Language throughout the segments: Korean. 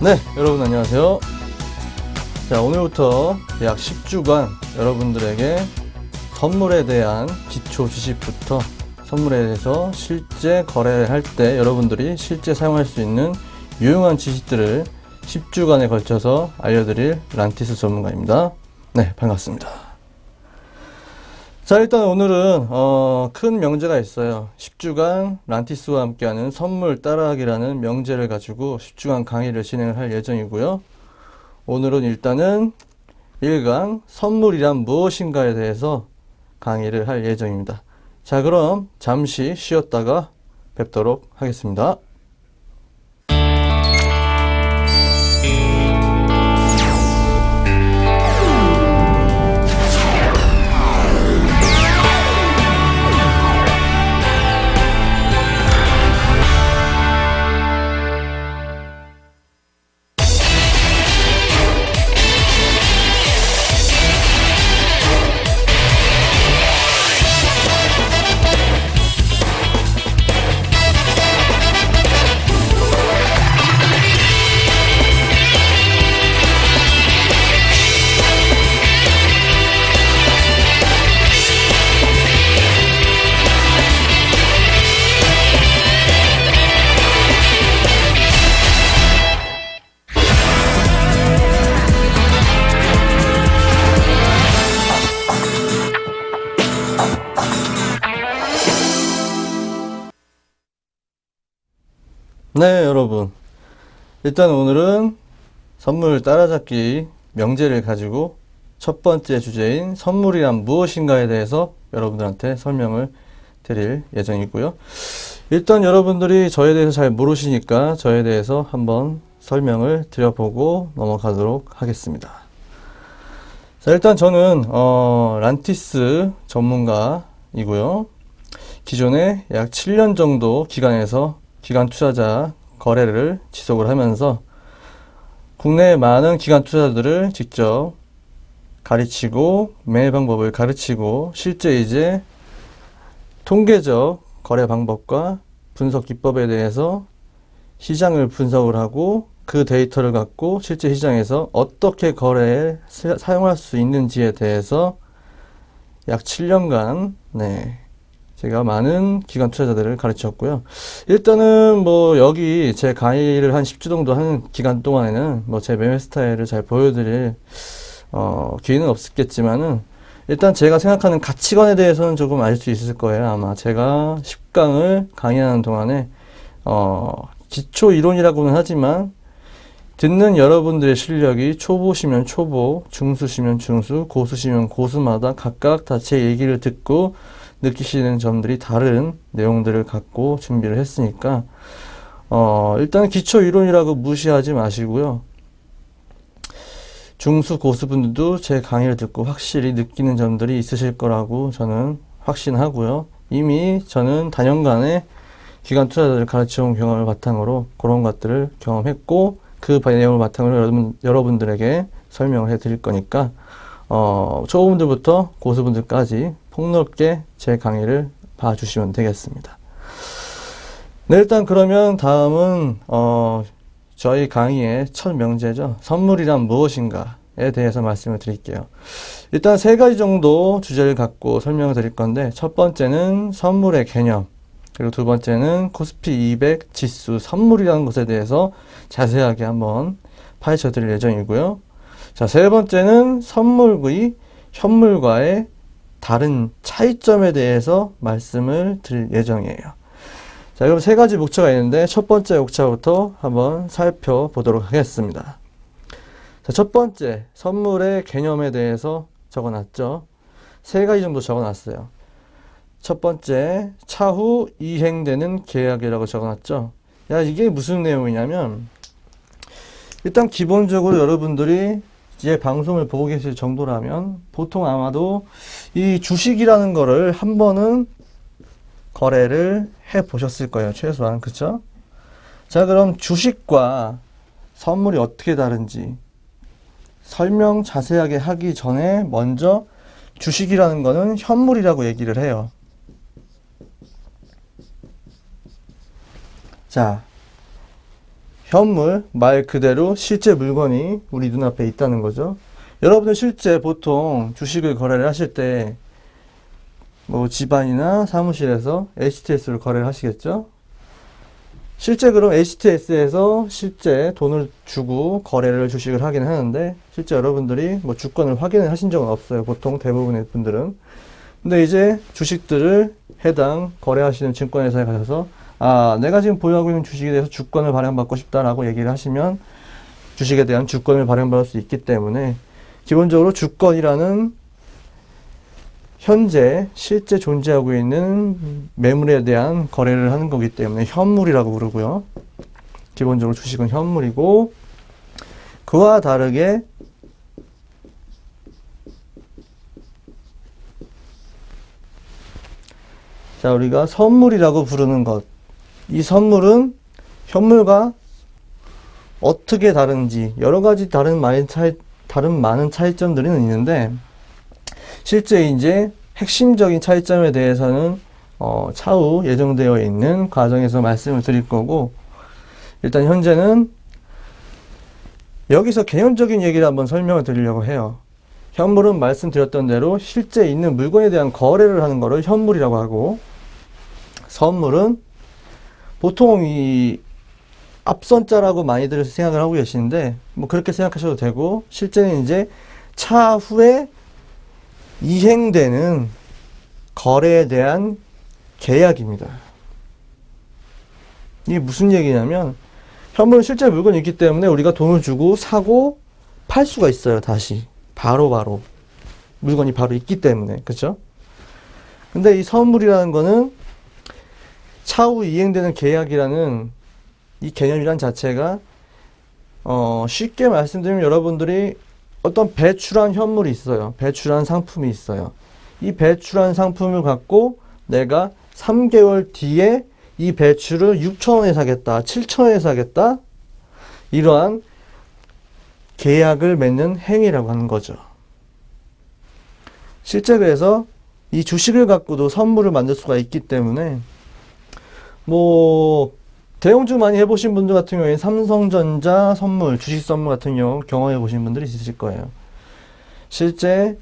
네, 여러분 안녕하세요. 자, 오늘부터 약 10주간 여러분들에게 선물에 대한 기초 지식부터 선물에 대해서 실제 거래할 때 여러분들이 실제 사용할 수 있는 유용한 지식들을 10주간에 걸쳐서 알려드릴 란티스 전문가입니다. 네, 반갑습니다. 자, 일단 오늘은 큰 명제가 있어요. 10주간 란티스와 함께하는 선물 따라하기라는 명제를 가지고 10주간 강의를 진행을 할 예정이고요. 오늘은 일단은 1강 선물이란 무엇인가에 대해서 강의를 할 예정입니다. 자, 그럼 잠시 쉬었다가 뵙도록 하겠습니다. 네, 여러분. 일단 오늘은 선물 따라잡기 명제를 가지고 첫 번째 주제인 선물이란 무엇인가에 대해서 여러분들한테 설명을 드릴 예정이고요. 일단 여러분들이 저에 대해서 잘 모르시니까 저에 대해서 한번 설명을 드려보고 넘어가도록 하겠습니다. 자, 일단 저는 란티스 전문가이고요. 기존에 약 7년 정도 기관 투자자 거래를 지속을 하면서 국내의 많은 기관 투자자들을 직접 가르치고 매매 방법을 가르치고 실제 이제 통계적 거래 방법과 분석 기법에 대해서 시장을 분석을 하고 그 데이터를 갖고 실제 시장에서 어떻게 거래에 사용할 수 있는지에 대해서 약 7년간 제가 많은 기관 투자자들을 가르쳤고요. 일단은 여기 제 강의를 한 10주 정도 하는 기간 동안에는 제 매매 스타일을 잘 보여드릴 기회는 없었겠지만은 일단 제가 생각하는 가치관에 대해서는 조금 알 수 있을 거예요. 아마 제가 10강을 강의하는 동안에 기초 이론이라고는 하지만 듣는 여러분들의 실력이 초보시면 초보, 중수시면 중수, 고수시면 고수마다 각각 다 제 얘기를 듣고 느끼시는 점들이 다른 내용들을 갖고 준비를 했으니까 일단 기초 이론이라고 무시하지 마시고요. 중수 고수분들도 제 강의를 듣고 확실히 느끼는 점들이 있으실 거라고 저는 확신하고요. 이미 저는 다년간의 기관 투자자들을 가르쳐온 경험을 바탕으로 그런 것들을 경험했고 그 내용을 바탕으로 여러분들에게 설명을 해 드릴 거니까 초보분들부터 고수분들까지 폭넓게 제 강의를 봐주시면 되겠습니다. 네, 일단 그러면 다음은 저희 강의의 첫 명제죠. 선물이란 무엇인가에 대해서 말씀을 드릴게요. 일단 세 가지 정도 주제를 갖고 설명을 드릴 건데 첫 번째는 선물의 개념, 그리고 두 번째는 코스피 200 지수 선물이라는 것에 대해서 자세하게 한번 파헤쳐 드릴 예정이고요. 자, 세 번째는 선물의 현물과의 다른 차이점에 대해서 말씀을 드릴 예정이에요. 자, 그럼 세 가지 목차가 있는데 첫 번째 목차부터 한번 살펴보도록 하겠습니다. 자, 첫 번째 선물의 개념에 대해서 적어놨죠. 세 가지 정도 적어놨어요. 첫 번째 차후 이행되는 계약이라고 적어놨죠. 야, 이게 무슨 내용이냐면 일단 기본적으로 여러분들이 이제 방송을 보고 계실 정도라면 보통 아마도 이 주식이라는 거를 한 번은 거래를 해 보셨을 거예요. 최소한. 그쵸? 자, 그럼 주식과 선물이 어떻게 다른지 설명 자세하게 하기 전에 먼저 주식이라는 거는 현물이라고 얘기를 해요. 자, 현물, 말 그대로 실제 물건이 우리 눈앞에 있다는 거죠. 여러분들 실제 보통 주식을 거래를 하실 때 뭐 집안이나 사무실에서 HTS를 거래를 하시겠죠? 실제 그럼 HTS에서 실제 돈을 주고 거래를 주식을 하긴 하는데 실제 여러분들이 뭐 주권을 확인을 하신 적은 없어요. 보통 대부분의 분들은. 근데 이제 주식들을 해당 거래하시는 증권회사에 가셔서 내가 지금 보유하고 있는 주식에 대해서 주권을 발행받고 싶다라고 얘기를 하시면 주식에 대한 주권을 발행받을 수 있기 때문에 기본적으로 주권이라는 현재 실제 존재하고 있는 매물에 대한 거래를 하는 거기 때문에 현물이라고 부르고요. 기본적으로 주식은 현물이고 그와 다르게 자, 우리가 선물이라고 부르는 것. 이 선물은 현물과 어떻게 다른지 여러 가지 다른 많은 차이점들이 있는데 실제 이제 핵심적인 차이점에 대해서는 차후 예정되어 있는 과정에서 말씀을 드릴 거고 일단 현재는 여기서 개념적인 얘기를 한번 설명을 드리려고 해요. 현물은 말씀드렸던 대로 실제 있는 물건에 대한 거래를 하는 것을 현물이라고 하고 선물은 보통 이 앞선자라고 많이들 생각을 하고 계시는데 뭐 그렇게 생각하셔도 되고 실제는 이제 차후에 이행되는 거래에 대한 계약입니다. 이게 무슨 얘기냐면 현물은 실제 물건이 있기 때문에 우리가 돈을 주고 사고 팔 수가 있어요. 다시 바로 물건이 바로 있기 때문에 그렇죠? 근데 이 선물이라는 거는 차후 이행되는 계약이라는 이 개념이란 자체가 쉽게 말씀드리면 여러분들이 어떤 배출한 현물이 있어요. 배출한 상품이 있어요. 이 배출한 상품을 갖고 내가 3개월 뒤에 이 배출을 6,000원에 사겠다, 7,000원에 사겠다 이러한 계약을 맺는 행위라고 하는 거죠. 실제 그래서 이 주식을 갖고도 선물을 만들 수가 있기 때문에 뭐 대형주 많이 해보신 분들 같은 경우에 삼성전자 선물, 주식 선물 같은 경우 경험해 보신 분들이 있으실 거예요. 실제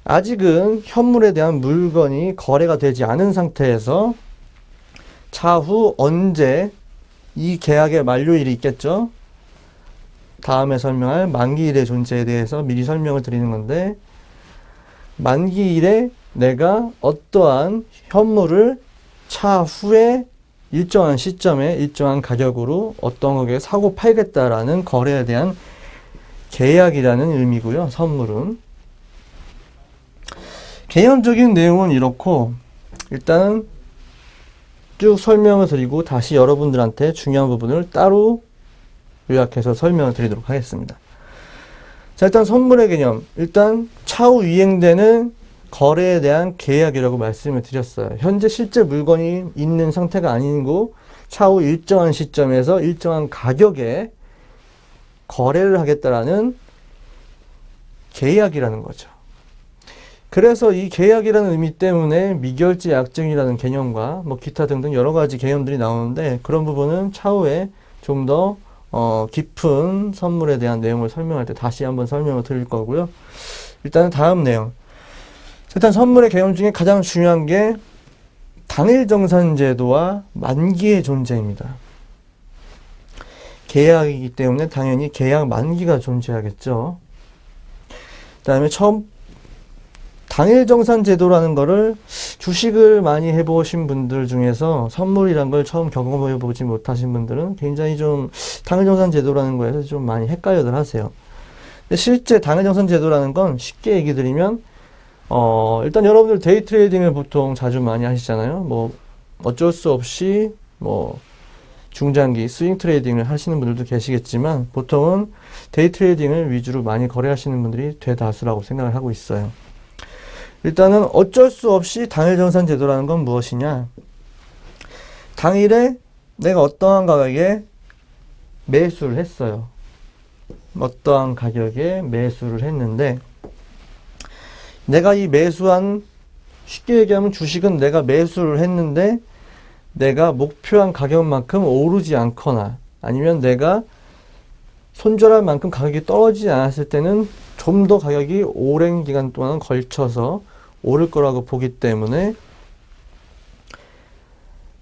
아직은 현물에 대한 물건이 거래가 되지 않은 상태에서 차후 언제 이 계약의 만료일이 있겠죠? 다음에 설명할 만기일의 존재에 대해서 미리 설명을 드리는 건데 만기일에 내가 어떠한 현물을 차후에 일정한 시점에 일정한 가격으로 어떤 거에 사고 팔겠다라는 거래에 대한 계약이라는 의미고요. 선물은. 개념적인 내용은 이렇고 일단은 쭉 설명을 드리고 다시 여러분들한테 중요한 부분을 따로 요약해서 설명을 드리도록 하겠습니다. 자, 일단 선물의 개념. 일단 차후 이행되는 거래에 대한 계약이라고 말씀을 드렸어요. 현재 실제 물건이 있는 상태가 아니고 차후 일정한 시점에서 일정한 가격에 거래를 하겠다라는 계약이라는 거죠. 그래서 이 계약이라는 의미 때문에 미결제 약정이라는 개념과 뭐 기타 등등 여러 가지 개념들이 나오는데 그런 부분은 차후에 좀 더 깊은 선물에 대한 내용을 설명할 때 다시 한번 설명을 드릴 거고요. 일단은 다음 내용. 일단 선물의 개념 중에 가장 중요한 게 당일정산제도와 만기의 존재입니다. 계약이기 때문에 당연히 계약 만기가 존재하겠죠. 그 다음에 당일정산제도라는 거를 주식을 많이 해보신 분들 중에서 선물이란 걸 처음 경험해보지 못하신 분들은 굉장히 좀 당일정산제도라는 거에서 좀 많이 헷갈려들 하세요. 근데 실제 당일정산제도라는 건 쉽게 얘기 드리면 일단 여러분들 데이 트레이딩을 보통 자주 많이 하시잖아요. 뭐 어쩔 수 없이 뭐 중장기 스윙 트레이딩을 하시는 분들도 계시겠지만 보통은 데이 트레이딩을 위주로 많이 거래하시는 분들이 대다수라고 생각을 하고 있어요. 일단은 어쩔 수 없이 당일정산 제도라는 건 무엇이냐? 당일에 내가 어떠한 가격에 매수를 했어요. 어떠한 가격에 매수를 했는데 내가 이 매수한 쉽게 얘기하면 주식은 내가 매수를 했는데 내가 목표한 가격만큼 오르지 않거나 아니면 내가 손절할 만큼 가격이 떨어지지 않았을 때는 좀 더 가격이 오랜 기간 동안 걸쳐서 오를 거라고 보기 때문에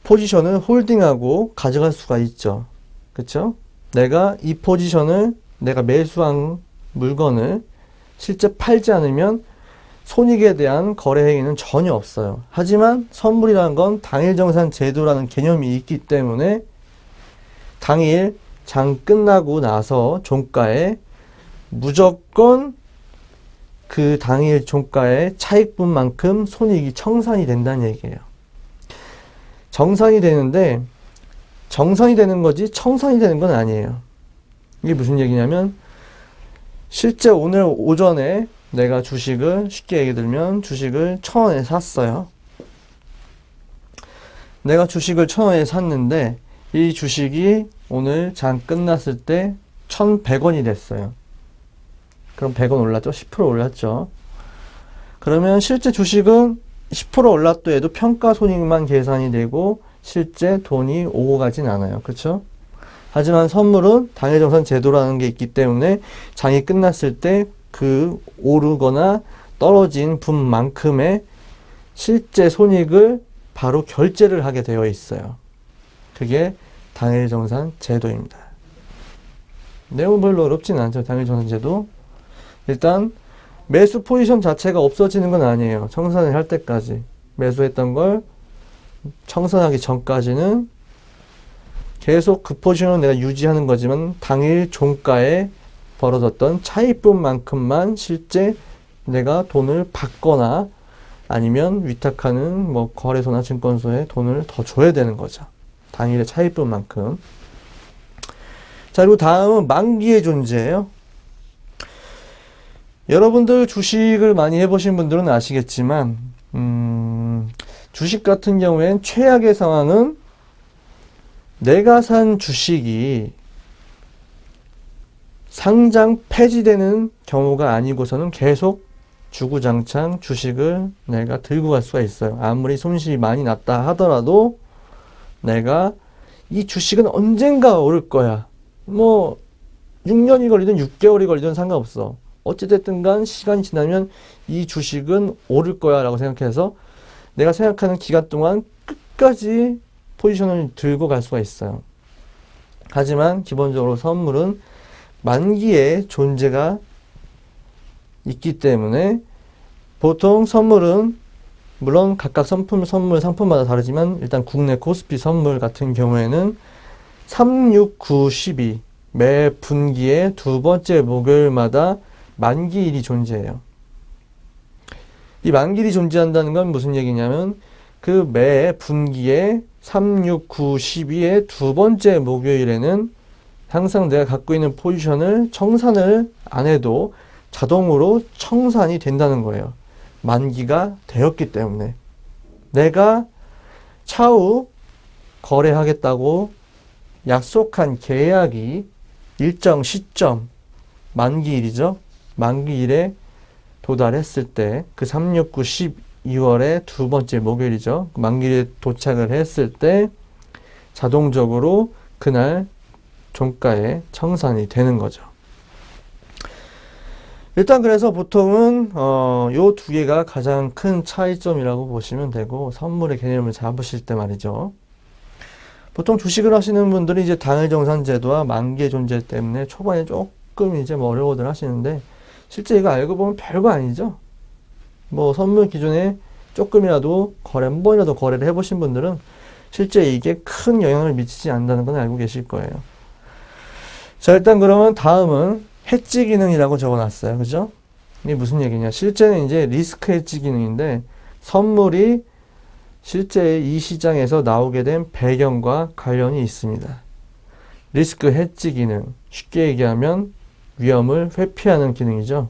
포지션을 홀딩하고 가져갈 수가 있죠. 그쵸? 내가 이 포지션을 내가 매수한 물건을 실제 팔지 않으면 손익에 대한 거래 행위는 전혀 없어요. 하지만 선물이라는 건 당일정산 제도라는 개념이 있기 때문에 당일 장 끝나고 나서 종가에 무조건 그 당일 종가의 차익분만큼 손익이 청산이 된다는 얘기예요. 정산이 되는데 정산이 되는 거지 청산이 되는 건 아니에요. 이게 무슨 얘기냐면 실제 오늘 오전에 내가 주식을 쉽게 얘기 들면 주식을 1,000원에 샀어요. 내가 주식을 1,000원에 샀는데 이 주식이 오늘 장 끝났을 때 1,100원이 됐어요. 그럼 100원 올랐죠? 10% 올랐죠? 그러면 실제 주식은 10% 올랐더라도 평가 손익만 계산이 되고 실제 돈이 오고 가진 않아요. 그렇죠? 하지만 선물은 당일정산 제도라는 게 있기 때문에 장이 끝났을 때 그 오르거나 떨어진 분만큼의 실제 손익을 바로 결제를 하게 되어 있어요. 그게 당일정산 제도입니다. 내용은 별로 어렵진 않죠. 당일정산 제도. 일단 매수 포지션 자체가 없어지는 건 아니에요. 청산을 할 때까지. 매수했던 걸 청산하기 전까지는 계속 그 포지션을 내가 유지하는 거지만 당일 종가에 벌어졌던 차익분만큼만 실제 내가 돈을 받거나 아니면 위탁하는 뭐 거래소나 증권소에 돈을 더 줘야 되는 거죠. 당일의 차익분만큼. 자, 그리고 다음은 만기의 존재예요. 여러분들 주식을 많이 해보신 분들은 아시겠지만 주식 같은 경우엔 최악의 상황은 내가 산 주식이 상장 폐지되는 경우가 아니고서는 계속 주구장창 주식을 내가 들고 갈 수가 있어요. 아무리 손실이 많이 났다 하더라도 내가 이 주식은 언젠가 오를 거야. 뭐 6년이 걸리든 6개월이 걸리든 상관없어. 어찌됐든 간 시간이 지나면 이 주식은 오를 거야 라고 생각해서 내가 생각하는 기간 동안 끝까지 포지션을 들고 갈 수가 있어요. 하지만 기본적으로 선물은 만기의 존재가 있기 때문에 보통 선물은 물론 각각 선물, 상품마다 다르지만 일단 국내 코스피 선물 같은 경우에는 3, 6, 9, 12 매 분기의 두 번째 목요일마다 만기일이 존재해요. 이 만기일이 존재한다는 건 무슨 얘기냐면 그 매 분기의 3, 6, 9, 12의 두 번째 목요일에는 항상 내가 갖고 있는 포지션을 청산을 안 해도 자동으로 청산이 된다는 거예요. 만기가 되었기 때문에. 내가 차후 거래하겠다고 약속한 계약이 일정 시점, 만기일이죠. 만기일에 도달했을 때, 그 3, 6, 9, 12월의 두 번째 목요일이죠. 만기일에 도착을 했을 때 자동적으로 그날 종가에 청산이 되는 거죠. 일단 그래서 보통은 요 두 개가 가장 큰 차이점이라고 보시면 되고 선물의 개념을 잡으실 때 말이죠. 보통 주식을 하시는 분들이 이제 당일정산 제도와 만기의 존재 때문에 초반에 조금 이제 뭐 어려워들 하시는데 실제 이거 알고 보면 별거 아니죠. 뭐 선물 기준에 조금이라도 한 번이라도 거래를 해보신 분들은 실제 이게 큰 영향을 미치지 않는다는 건 알고 계실 거예요. 자, 일단 그러면 다음은 해지 기능이라고 적어놨어요. 그죠? 이게 무슨 얘기냐. 실제는 이제 리스크 해지 기능인데 선물이 실제 이 시장에서 나오게 된 배경과 관련이 있습니다. 리스크 해지 기능. 쉽게 얘기하면 위험을 회피하는 기능이죠.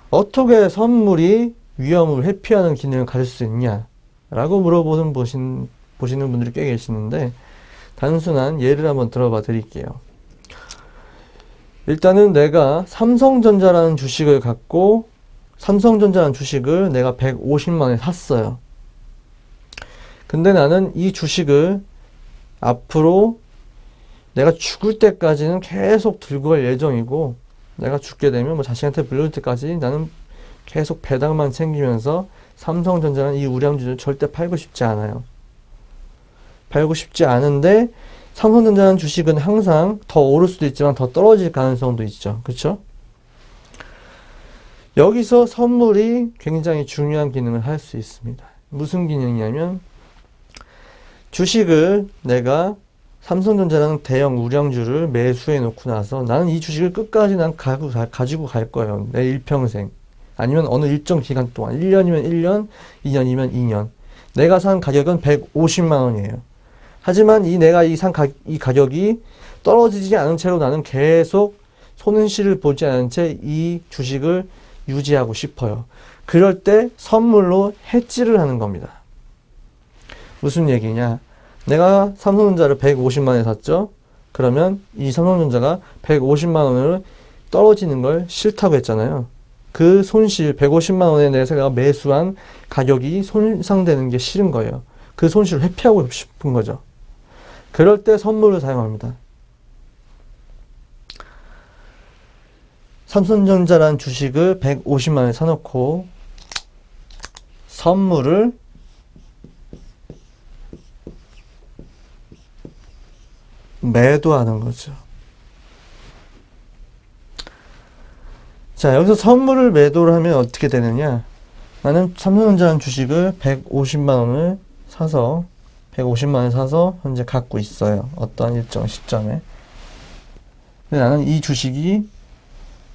어떻게 선물이 위험을 회피하는 기능을 가질 수 있냐? 라고 보시는 분들이 꽤 계시는데 단순한 예를 한번 들어봐 드릴게요. 일단은 내가 삼성전자라는 주식을 갖고 삼성전자라는 주식을 내가 150만원에 샀어요. 근데 나는 이 주식을 앞으로 내가 죽을 때까지는 계속 들고 갈 예정이고, 내가 죽게 되면 뭐 자식한테 물려줄 때까지 나는 계속 배당만 챙기면서 삼성전자는 이 우량주를 절대 팔고 싶지 않아요. 팔고 싶지 않은데 삼성전자는 주식은 항상 더 오를 수도 있지만 더 떨어질 가능성도 있죠. 그렇죠? 여기서 선물이 굉장히 중요한 기능을 할 수 있습니다. 무슨 기능이냐면 주식을 내가 삼성전자라는 대형 우량주를 매수해 놓고 나서 나는 이 주식을 끝까지 난 가지고 갈 거예요. 내 일평생. 아니면 어느 일정 기간 동안 1년이면 1년, 2년이면 2년. 내가 산 가격은 150만 원이에요. 하지만 내가 이 가격이 떨어지지 않은 채로 나는 계속 손실을 보지 않은 채 이 주식을 유지하고 싶어요. 그럴 때 선물로 해지를 하는 겁니다. 무슨 얘기냐? 내가 삼성전자를 150만 원에 샀죠? 그러면 이 삼성전자가 150만 원으로 떨어지는 걸 싫다고 했잖아요. 그 손실, 150만 원에 내가 매수한 가격이 손상되는 게 싫은 거예요. 그 손실을 회피하고 싶은 거죠. 그럴 때 선물을 사용합니다. 삼성전자라는 주식을 150만 원에 사놓고 선물을 매도하는 거죠. 자, 여기서 선물을 매도를 하면 어떻게 되느냐? 나는 삼성전자라는 주식을 150만 원을 사서 150만 원을 사서 현재 갖고 있어요. 어떠한 일정 시점에. 근데 나는 이 주식이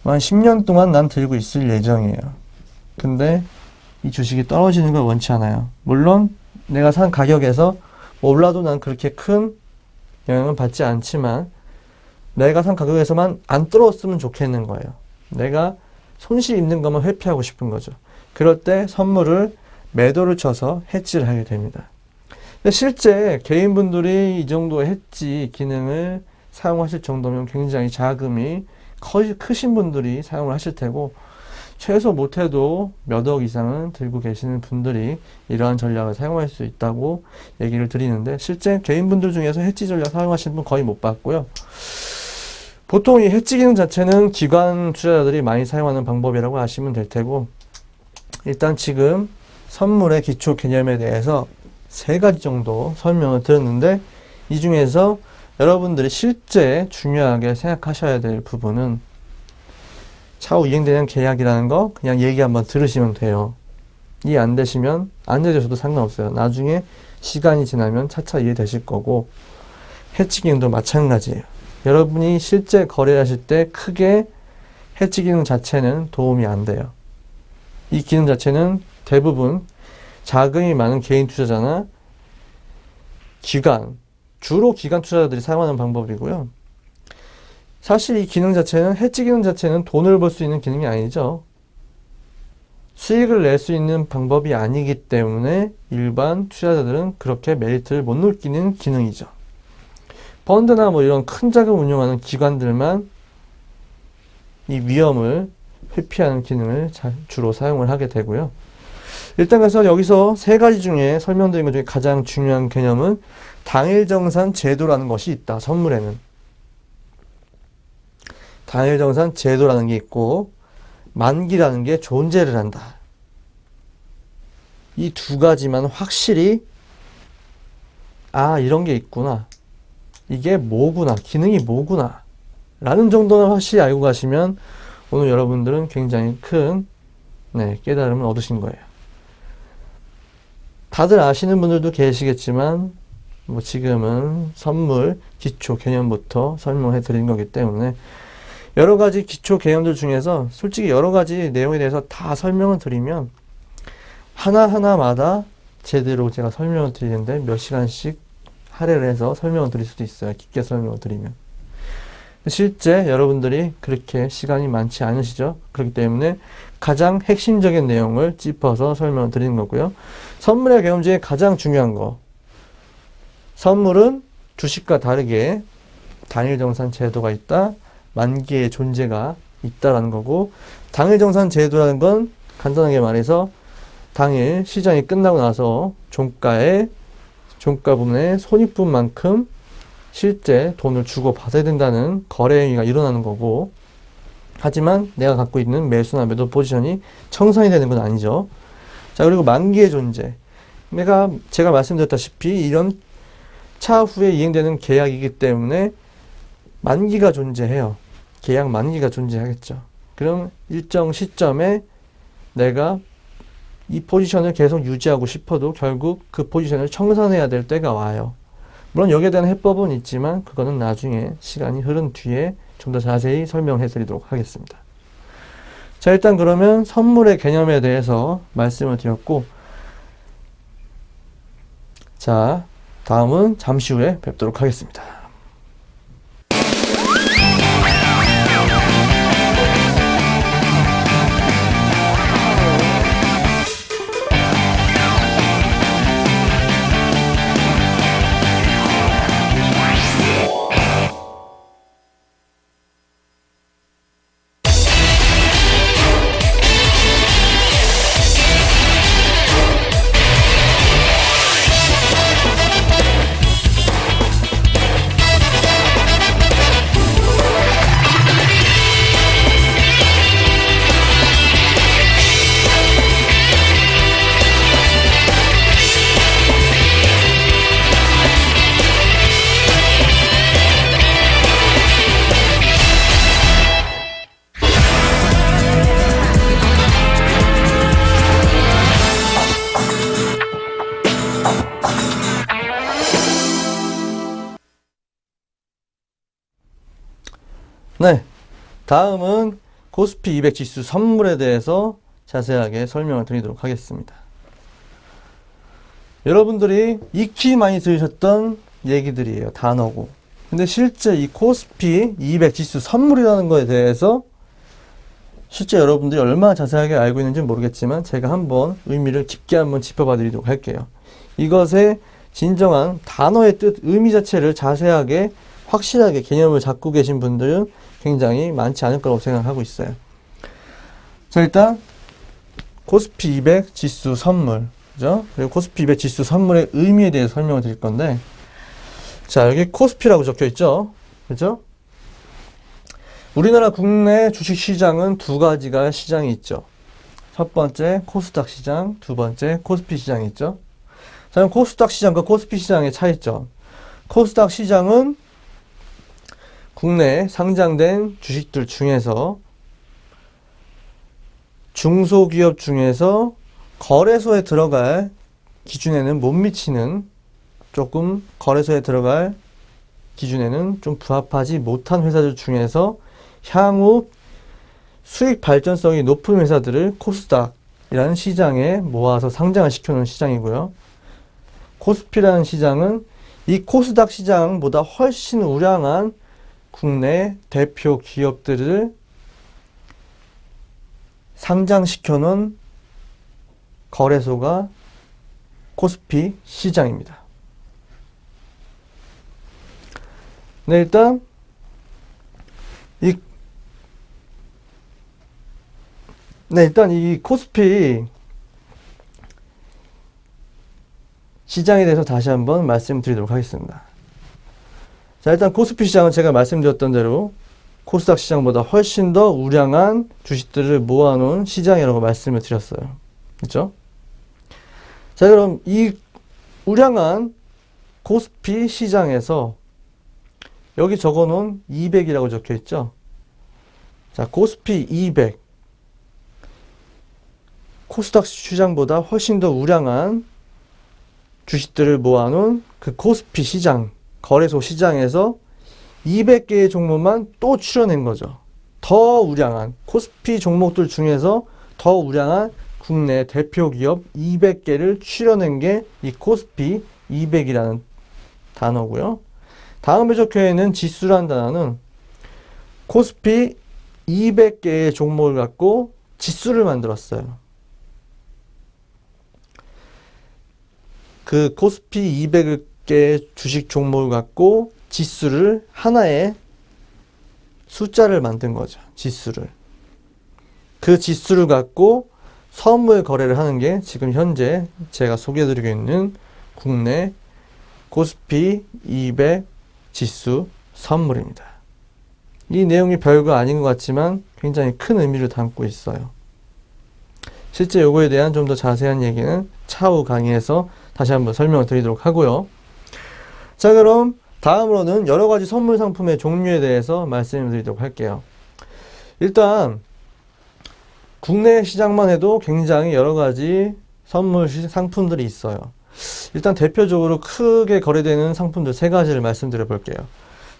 한 10년 동안 난 들고 있을 예정이에요. 근데 이 주식이 떨어지는 걸 원치 않아요. 물론 내가 산 가격에서 올라도 난 그렇게 큰 영향을 받지 않지만 내가 산 가격에서만 안 떨어졌으면 좋겠는 거예요. 내가 손실 입는 것만 회피하고 싶은 거죠. 그럴 때 선물을 매도를 쳐서 해지를 하게 됩니다. 근데 실제 개인분들이 이 정도 해지 기능을 사용하실 정도면 굉장히 자금이 크신 분들이 사용을 하실 테고 최소 못해도 몇 억 이상은 들고 계시는 분들이 이러한 전략을 사용할 수 있다고 얘기를 드리는데 실제 개인분들 중에서 해지 전략 사용하시는 분 거의 못 봤고요. 보통 이 해지 기능 자체는 기관 투자자들이 많이 사용하는 방법이라고 아시면 될 테고 일단 지금 선물의 기초 개념에 대해서 3가지 정도 설명을 드렸는데 이 중에서 여러분들이 실제 중요하게 생각하셔야 될 부분은 차후 이행되는 계약이라는 거 그냥 얘기 한번 들으시면 돼요. 이해 안 되시면 안 되셔도 상관없어요. 나중에 시간이 지나면 차차 이해되실 거고 해지 기능도 마찬가지예요. 여러분이 실제 거래하실 때 크게 해지 기능 자체는 도움이 안 돼요. 이 기능 자체는 대부분 자금이 많은 개인 투자자나 기관, 주로 기관 투자자들이 사용하는 방법이고요. 사실 이 기능 자체는, 해지 기능 자체는 돈을 벌 수 있는 기능이 아니죠. 수익을 낼 수 있는 방법이 아니기 때문에 일반 투자자들은 그렇게 메리트를 못 느끼는 기능이죠. 펀드나 뭐 이런 큰 자금 운용하는 기관들만 이 위험을 회피하는 기능을 주로 사용을 하게 되고요. 일단 그래서 여기서 3가지 중에 설명드린 것 중에 가장 중요한 개념은 당일정산 제도라는 것이 있다. 선물에는. 당일정산 제도라는 게 있고 만기라는 게 존재를 한다. 이 2가지만 확실히 이런 게 있구나. 이게 뭐구나. 기능이 뭐구나. 라는 정도는 확실히 알고 가시면 오늘 여러분들은 굉장히 큰 깨달음을 얻으신 거예요. 다들 아시는 분들도 계시겠지만 뭐 지금은 선물 기초 개념부터 설명해 드린 거기 때문에 여러 가지 기초 개념들 중에서 솔직히 여러 가지 내용에 대해서 다 설명을 드리면 하나하나마다 제대로 제가 설명을 드리는데 몇 시간씩 할애를 해서 설명을 드릴 수도 있어요. 깊게 설명을 드리면. 실제 여러분들이 그렇게 시간이 많지 않으시죠? 그렇기 때문에 가장 핵심적인 내용을 짚어서 설명을 드리는 거고요. 선물의 개념 중에 가장 중요한 거. 선물은 주식과 다르게 당일정산 제도가 있다. 만기의 존재가 있다라는 거고 당일정산 제도라는 건 간단하게 말해서 당일 시장이 끝나고 나서 종가 부분의 손익분만큼 실제 돈을 주고 받아야 된다는 거래 행위가 일어나는 거고, 하지만 내가 갖고 있는 매수나 매도 포지션이 청산이 되는 건 아니죠. 자, 그리고 만기의 존재. 제가 말씀드렸다시피 이런 차후에 이행되는 계약이기 때문에 만기가 존재해요. 계약 만기가 존재하겠죠. 그럼 일정 시점에 내가 이 포지션을 계속 유지하고 싶어도 결국 그 포지션을 청산해야 될 때가 와요. 물론 여기에 대한 해법은 있지만 그거는 나중에 시간이 흐른 뒤에 좀 더 자세히 설명해 드리도록 하겠습니다. 자, 일단 그러면 선물의 개념에 대해서 말씀을 드렸고, 자, 다음은 잠시 후에 뵙도록 하겠습니다. 네, 다음은 코스피 200 지수 선물에 대해서 자세하게 설명을 드리도록 하겠습니다. 여러분들이 익히 많이 들으셨던 얘기들이에요. 단어고. 근데 실제 이 코스피 200 지수 선물이라는 거에 대해서 실제 여러분들이 얼마나 자세하게 알고 있는지 모르겠지만 제가 한번 의미를 깊게 한번 짚어봐 드리도록 할게요. 이것의 진정한 단어의 뜻, 의미 자체를 자세하게 확실하게 개념을 잡고 계신 분들은 굉장히 많지 않을 거라고 생각하고 있어요. 자, 일단 코스피 200 지수 선물, 그죠? 그리고 코스피 200 지수 선물의 의미에 대해서 설명을 드릴 건데, 자, 여기 코스피라고 적혀 있죠? 그죠? 우리나라 국내 주식 시장은 두 가지가 시장이 있죠. 첫 번째 코스닥 시장, 두 번째 코스피 시장이 있죠. 자, 그럼 코스닥 시장과 코스피 시장의 차이점. 코스닥 시장은 국내에 상장된 주식들 중에서 중소기업 중에서 거래소에 들어갈 기준에는 못 미치는, 조금 거래소에 들어갈 기준에는 좀 부합하지 못한 회사들 중에서 향후 수익 발전성이 높은 회사들을 코스닥이라는 시장에 모아서 상장을 시켜놓은 시장이고요. 코스피라는 시장은 이 코스닥 시장보다 훨씬 우량한 국내 대표 기업들을 상장시켜 놓은 거래소가 코스피 시장입니다. 네, 일단 이 코스피 시장에 대해서 다시 한번 말씀드리도록 하겠습니다. 자, 일단 코스피 시장은 제가 말씀드렸던 대로 코스닥 시장보다 훨씬 더 우량한 주식들을 모아놓은 시장이라고 말씀을 드렸어요. 그렇죠? 자, 그럼 이 우량한 코스피 시장에서 여기 적어놓은 200이라고 적혀 있죠? 자, 코스피 200. 코스닥 시장보다 훨씬 더 우량한 주식들을 모아놓은 그 코스피 시장, 거래소 시장에서 200개의 종목만 또 추려낸 거죠. 더 우량한, 코스피 종목들 중에서 더 우량한 국내 대표 기업 200개를 추려낸 게 이 코스피 200이라는 단어고요. 다음에 적혀 있는 지수라는 단어는 코스피 200개의 종목을 갖고 지수를 만들었어요. 그 코스피 200개의 주식 종목을 갖고 지수를, 하나의 숫자를 만든 거죠. 지수를. 그 지수를 갖고 선물 거래를 하는 게 지금 현재 제가 소개해드리고 있는 국내 코스피 200 지수 선물입니다. 이 내용이 별거 아닌 것 같지만 굉장히 큰 의미를 담고 있어요. 실제 요거에 대한 좀 더 자세한 얘기는 차후 강의에서 다시 한번 설명을 드리도록 하고요. 자, 그럼 다음으로는 여러 가지 선물 상품의 종류에 대해서 말씀을 드리도록 할게요. 일단 국내 시장만 해도 굉장히 여러 가지 선물 상품들이 있어요. 일단 대표적으로 크게 거래되는 상품들 세 가지를 말씀드려 볼게요.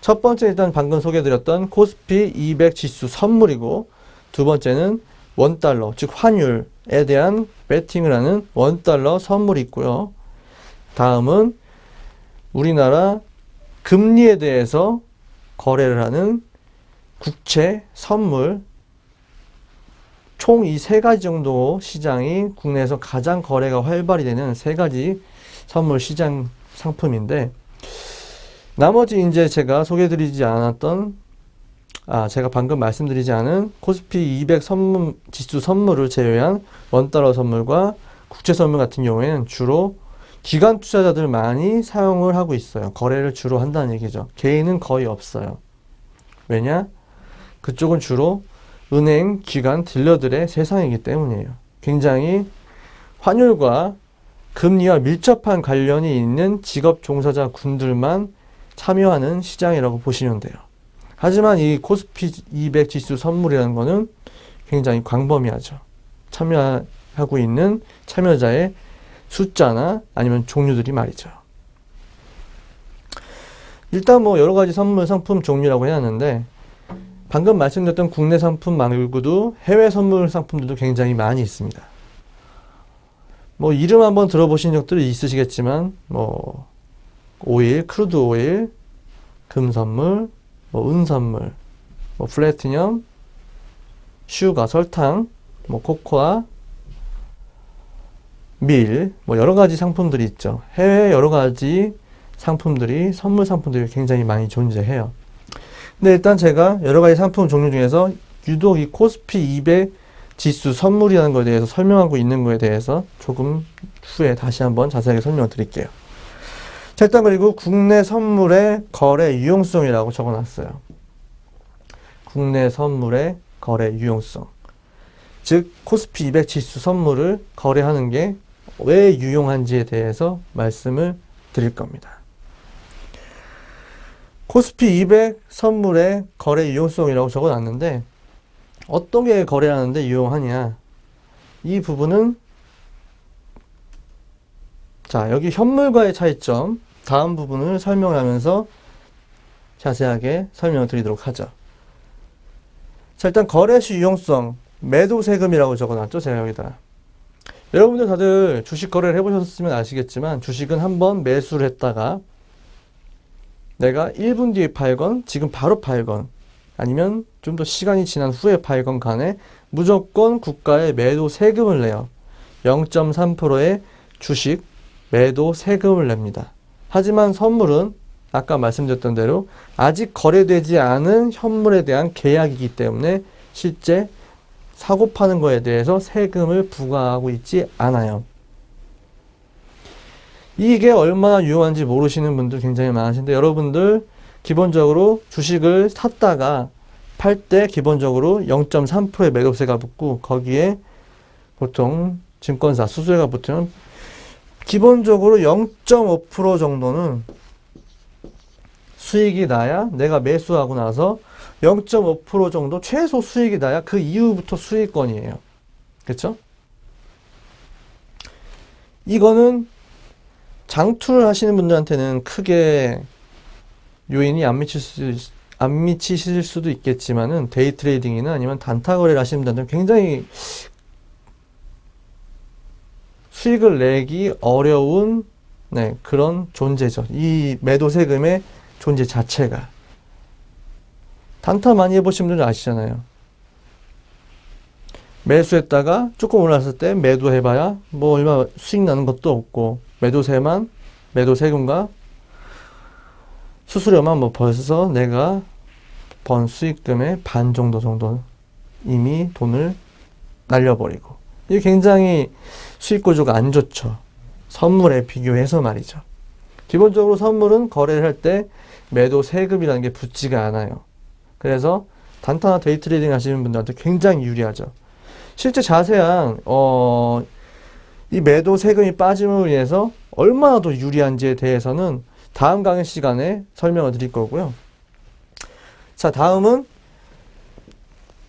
첫 번째, 일단 방금 소개해드렸던 코스피 200 지수 선물이고, 두 번째는 원달러, 즉 환율에 대한 배팅을 하는 원달러 선물이 있고요. 다음은 우리나라 금리에 대해서 거래를 하는 국채 선물, 총 이 세 가지 정도 시장이 국내에서 가장 거래가 활발히 되는 세 가지 선물 시장 상품인데, 나머지 이제 제가 소개해드리지 않았던, 제가 방금 말씀드리지 않은 코스피 200 선물, 지수 선물을 제외한 원달러 선물과 국채 선물 같은 경우에는 주로 기관 투자자들 많이 사용을 하고 있어요. 거래를 주로 한다는 얘기죠. 개인은 거의 없어요. 왜냐? 그쪽은 주로 은행, 기관, 딜러들의 세상이기 때문이에요. 굉장히 환율과 금리와 밀접한 관련이 있는 직업 종사자 군들만 참여하는 시장이라고 보시면 돼요. 하지만 이 코스피 200 지수 선물이라는 거는 굉장히 광범위하죠. 참여하고 있는 참여자의 숫자나 아니면 종류들이 말이죠. 일단 뭐 여러 가지 선물 상품 종류라고 해야 하는데, 방금 말씀드렸던 국내 상품 말고도 해외 선물 상품들도 굉장히 많이 있습니다. 뭐 이름 한번 들어보신 적들이 있으시겠지만, 뭐 오일, 크루드 오일, 금 선물, 뭐 은 선물, 뭐 플래티넘, 슈가, 설탕, 뭐 코코아, 밀, 뭐 여러 가지 상품들이 있죠. 해외 여러 가지 상품들이, 선물 상품들이 굉장히 많이 존재해요. 근데 일단 제가 여러 가지 상품 종류 중에서 유독 이 코스피 200 지수 선물이라는 것에 대해서 설명하고 있는 것에 대해서 조금 후에 다시 한번 자세하게 설명을 드릴게요. 자, 일단 그리고 국내 선물의 거래 유용성이라고 적어놨어요. 국내 선물의 거래 유용성. 즉 코스피 200 지수 선물을 거래하는 게 왜 유용한지에 대해서 말씀을 드릴 겁니다. 코스피 200 선물의 거래 유용성이라고 적어놨는데, 어떤 게 거래하는데 유용하냐? 이 부분은, 자, 여기 현물과의 차이점, 다음 부분을 설명하면서 자세하게 설명을 드리도록 하죠. 자, 일단 거래 시 유용성, 매도 세금이라고 적어놨죠, 제가 여기다. 여러분들 다들 주식 거래를 해보셨으면 아시겠지만, 주식은 한번 매수를 했다가 내가 1분 뒤에 팔건 지금 바로 팔건 아니면 좀 더 시간이 지난 후에 팔건 간에 무조건 국가에 매도 세금을 내요. 0.3%의 주식 매도 세금을 냅니다. 하지만 선물은 아까 말씀드렸던 대로 아직 거래되지 않은 현물에 대한 계약이기 때문에 실제 사고 파는 거에 대해서 세금을 부과하고 있지 않아요. 이게 얼마나 유용한지 모르시는 분들 굉장히 많으신데, 여러분들 기본적으로 주식을 샀다가 팔 때 기본적으로 0.3%의 매도세가 붙고, 거기에 보통 증권사 수수료가 붙으면 기본적으로 0.5% 정도는 수익이 나야, 내가 매수하고 나서 0.5% 정도 최소 수익이 나야 그 이후부터 수익권이에요. 그렇죠? 이거는 장투를 하시는 분들한테는 크게 요인이 안 미치실 수도 있겠지만은, 데이 트레이딩이나 아니면 단타 거래를 하시는 분들은 굉장히 수익을 내기 어려운 그런 존재죠. 이 매도 세금의 존재 자체가. 단타 많이 해보신 분들은 아시잖아요. 매수했다가 조금 올랐을 때 매도해봐야 뭐 얼마 수익 나는 것도 없고, 매도세만, 매도세금과 수수료만 뭐 벌써 내가 번 수익금의 반 정도 이미 돈을 날려버리고, 이게 굉장히 수익 구조가 안 좋죠. 선물에 비교해서 말이죠. 기본적으로 선물은 거래를 할 때 매도 세금이라는 게 붙지가 않아요. 그래서 단타나 데이 트레이딩 하시는 분들한테 굉장히 유리하죠. 실제 자세한 이 매도 세금이 빠짐으로 인해서 얼마나 더 유리한지에 대해서는 다음 강의 시간에 설명을 드릴 거고요. 자, 다음은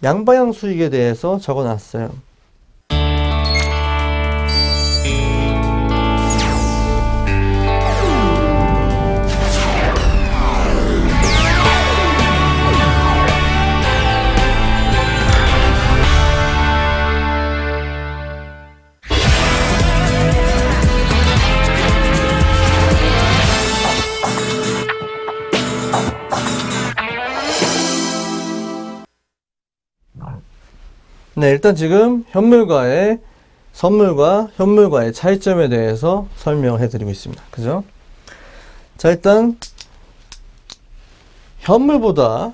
양방향 수익에 대해서 적어놨어요. 네, 일단 지금 선물과 현물과의 차이점에 대해서 설명을 해드리고 있습니다. 그죠? 자, 일단 현물보다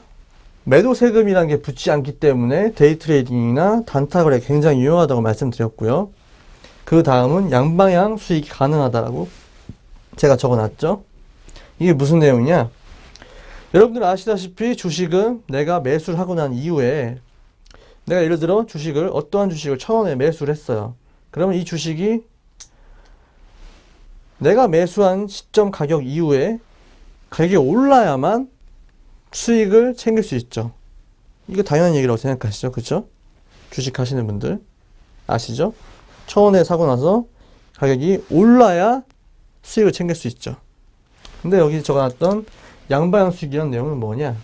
매도 세금이라는 게 붙지 않기 때문에 데이 트레이딩이나 단타 거래 굉장히 유용하다고 말씀드렸고요. 그 다음은 양방향 수익이 가능하다라고 제가 적어놨죠. 이게 무슨 내용이냐? 여러분들 아시다시피 주식은 내가 매수를 하고 난 이후에 내가 예를 들어 어떠한 주식을 1,000원에 매수를 했어요. 그러면 이 주식이 내가 매수한 시점 가격 이후에 가격이 올라야만 수익을 챙길 수 있죠. 이거 당연한 얘기라고 생각하시죠? 그쵸? 주식 하시는 분들 아시죠? 1,000원에 사고 나서 가격이 올라야 수익을 챙길 수 있죠. 근데 여기 적어놨던 양방향 수익이라는 내용은 뭐냐?